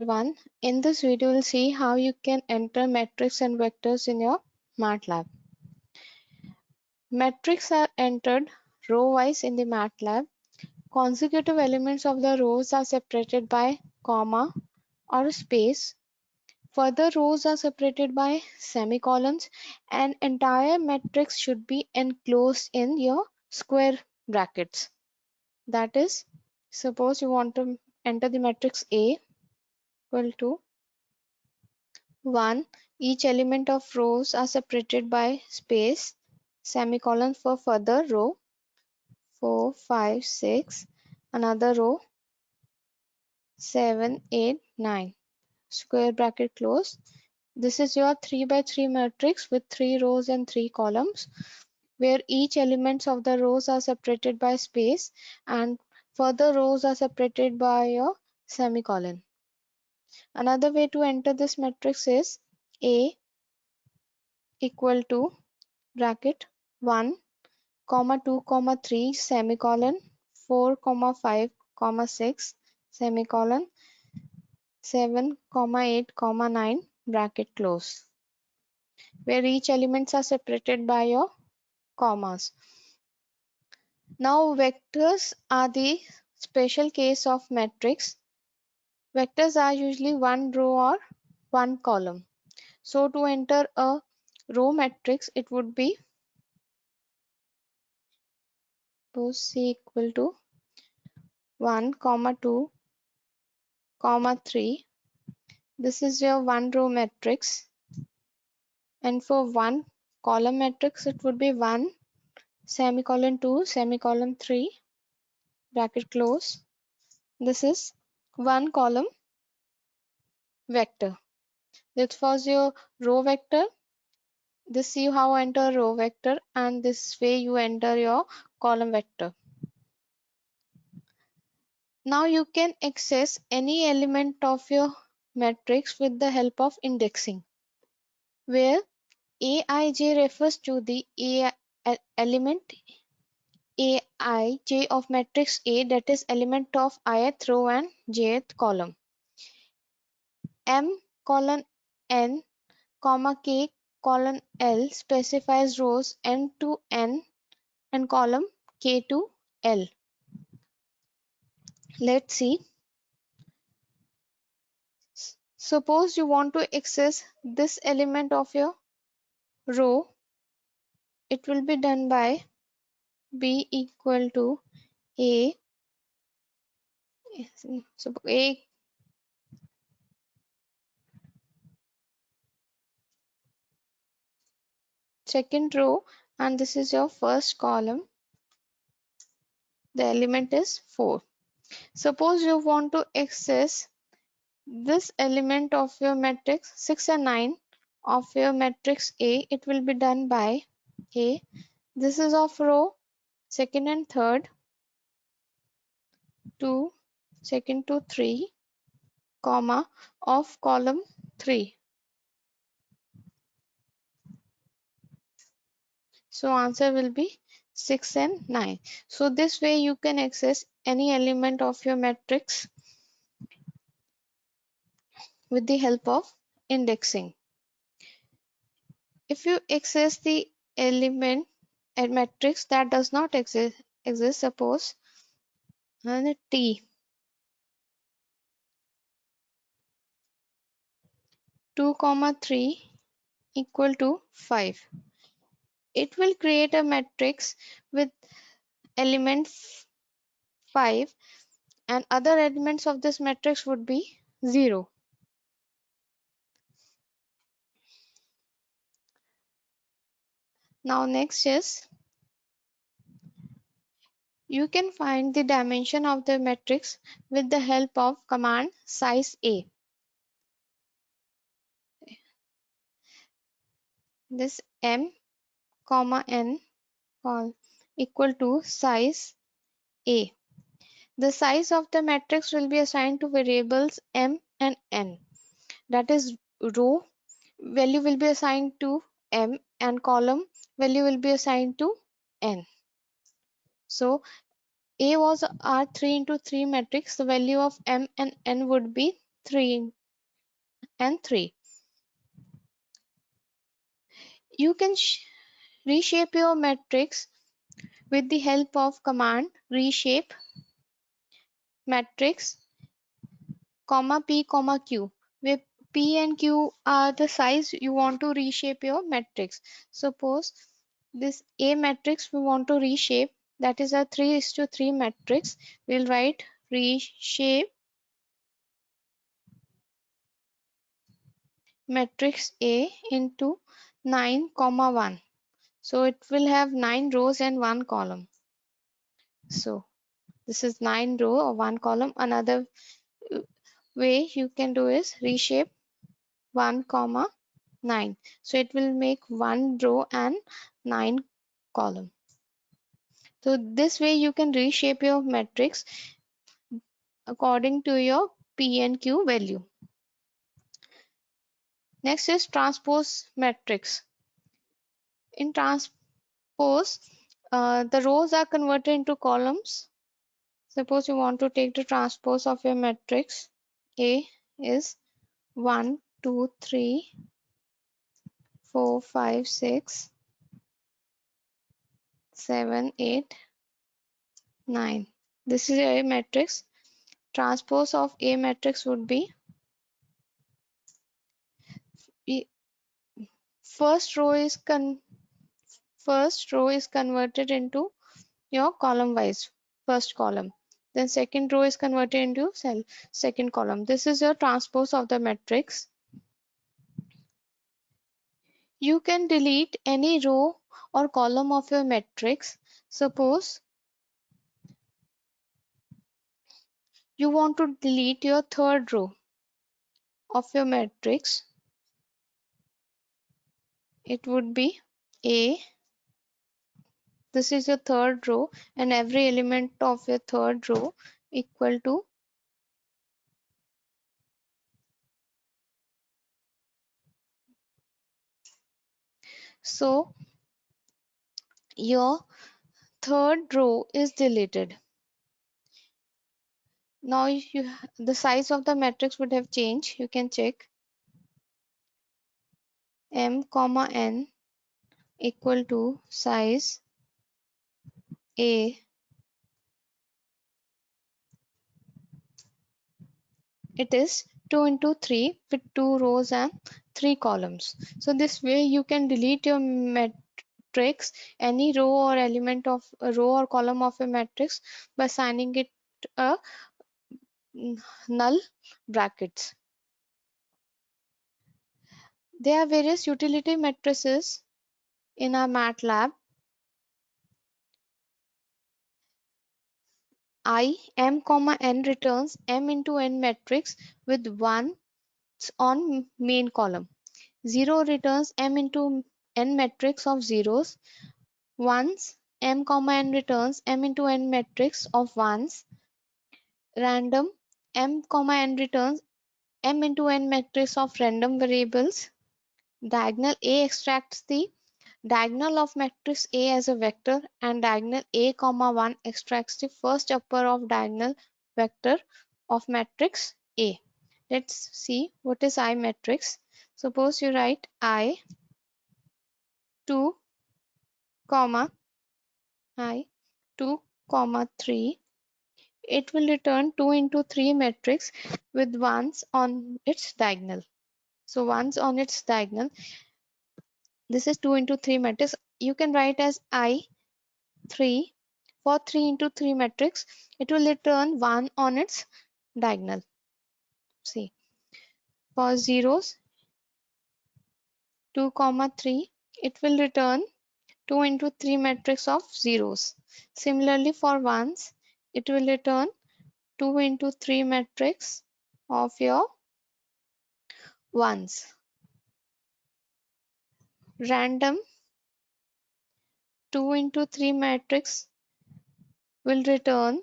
everyone. In this video, we'll see how you can enter matrix and vectors in your MATLAB. Matrix are entered row-wise in the MATLAB. Consecutive elements of the rows are separated by comma or space. Further rows are separated by semicolons. An entire matrix should be enclosed in your square brackets. That is, suppose you want to enter the matrix A equal to 1. Each element of rows are separated by space, semicolon for further row, 4, 5, 6, another row, 7, 8, 9, square bracket close. This is your 3 by 3 matrix with 3 rows and 3 columns, where each elements of the rows are separated by space and further rows are separated by your semicolon. Another way to enter this matrix is A equal to bracket 1, comma 2, comma 3, semicolon, 4, comma 5, comma 6, semicolon, 7, comma 8, comma 9, bracket close, where each elements are separated by your commas. Now vectors are the special case of matrix. Vectors are usually one row or one column. So to enter a row matrix, it would be C equal to 1, comma 2, comma 3. This is your one row matrix, and for one column matrix it would be 1, semicolon 2, semicolon 3, bracket close. This is one column vector. This was your row vector. This you how enter row vector, and this way you enter your column vector. Now you can access any element of your matrix with the help of indexing, where Aij refers to the element Aij of matrix A, that is element of ith row and jth column. M colon n comma k colon l specifies rows n to n and column k to l. Let's see. Suppose you want to access this element of your row. It will be done by b equal to a. So a second row, and this is your first column. The element is 4. Suppose you want to access this element of your matrix 6 and 9 of your matrix A. It will be done by A. This is of row second and third, 2, second to 3, comma of column 3. So answer will be 6 and 9. So this way you can access any element of your matrix with the help of indexing. If you access the element a matrix that does not exist, suppose and T 2 comma 3 equal to 5. It will create a matrix with element 5, and other elements of this matrix would be 0. Now next is you can find the dimension of the matrix with the help of command size A. This m comma n equal to size A. The size of the matrix will be assigned to variables m and n. That is, row value will be assigned to m and column value will be assigned to n. So A was R3 into 3 matrix. The value of m and n would be 3, and 3. You can reshape your matrix with the help of command reshape matrix, P, Q, where P and Q are the size you want to reshape your matrix. Suppose this A matrix we want to reshape, that is a 3:3 matrix. We'll write reshape matrix A into 9, 1. So it will have 9 rows and 1 column. So this is 9 row or 1 column. Another way you can do is reshape 1, 9. So it will make 1 row and 9 column. So this way you can reshape your matrix according to your P and Q value. Next is transpose matrix. In transpose, the rows are converted into columns. Suppose you want to take the transpose of your matrix. A is 1, 2, 3, 4, 5, 6, 7, 8, 9. This is a matrix. Transpose of A matrix would be first row is converted into your column wise, first column. Then second row is converted into second column. This is your transpose of the matrix. You can delete any row or column of your matrix. Suppose you want to delete your third row of your matrix. It would be A. This is your third row, and every element of your third row equal to so your third row is deleted. Now the size of the matrix would have changed. You can check m comma n equal to size A. It is 2 into 3 with 2 rows and 3 columns. So this way you can delete your matrix, any row or element of a row or column of a matrix, by assigning it a null brackets. There are various utility matrices in our MATLAB. M comma n returns m into n matrix with 1 on main column. 0 returns m into n matrix of zeros. Ones, m comma n returns m into n matrix of ones. Random, m comma n returns m into n matrix of random variables. Diagonal, A extracts the diagonal of matrix A as a vector, and diagonal A comma 1 extracts the first upper of diagonal vector of matrix A. Let's see what is I matrix. Suppose you write I 2 comma I 2 comma 3. It will return 2 into 3 matrix with ones on its diagonal. So ones on its diagonal. This is 2 into 3 matrix. You can write as I 3. For 3 into 3 matrix, it will return 1 on its diagonal. See, for zeros 2 comma 3, it will return 2 into 3 matrix of zeros. Similarly, for ones, it will return 2 into 3 matrix of your ones. Random 2 into 3 matrix will return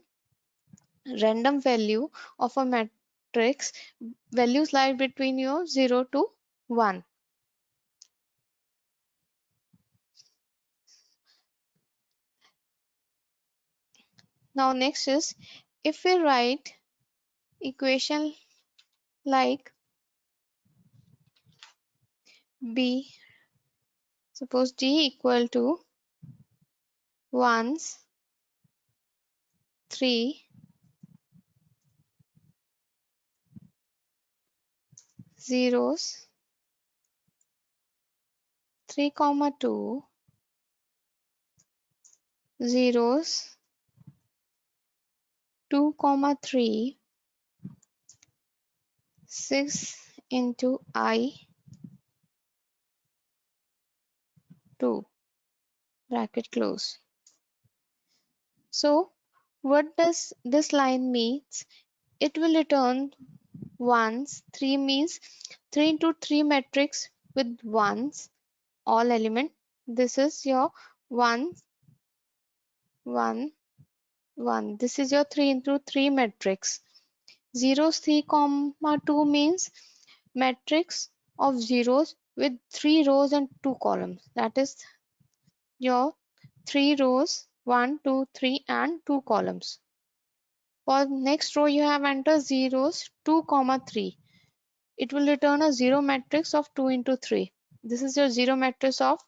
random value of a matrix. Values lie between your 0 to 1. Now next is, if we write equation like B, suppose D equal to ones, 3, zeros, 3 comma 2, zeros, 2 comma 3, 6 into I 2, bracket close. So what does this line means? It will return ones. 3 means 3 into 3 matrix with ones, all element. This is your 1, 1, 1. This is your 3 into 3 matrix. Zeros 3 comma 2 means matrix of zeros with 3 rows and 2 columns. That is your 3 rows, 1, 2, 3 and 2 columns. For next row you have entered zeros 2 comma 3. It will return a zero matrix of 2 into 3. This is your zero matrix of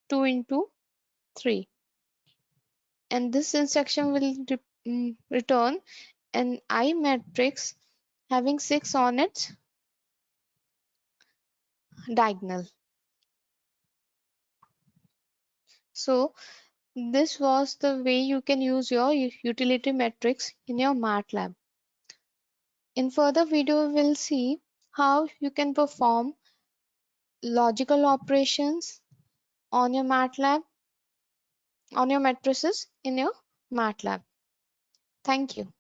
2 into 3. And this instruction will return an I matrix having 6 on its diagonal. So this was the way you can use your utility matrix in your MATLAB. In further video, we'll see how you can perform logical operations on your MATLAB, on your matrices in your MATLAB. Thank you.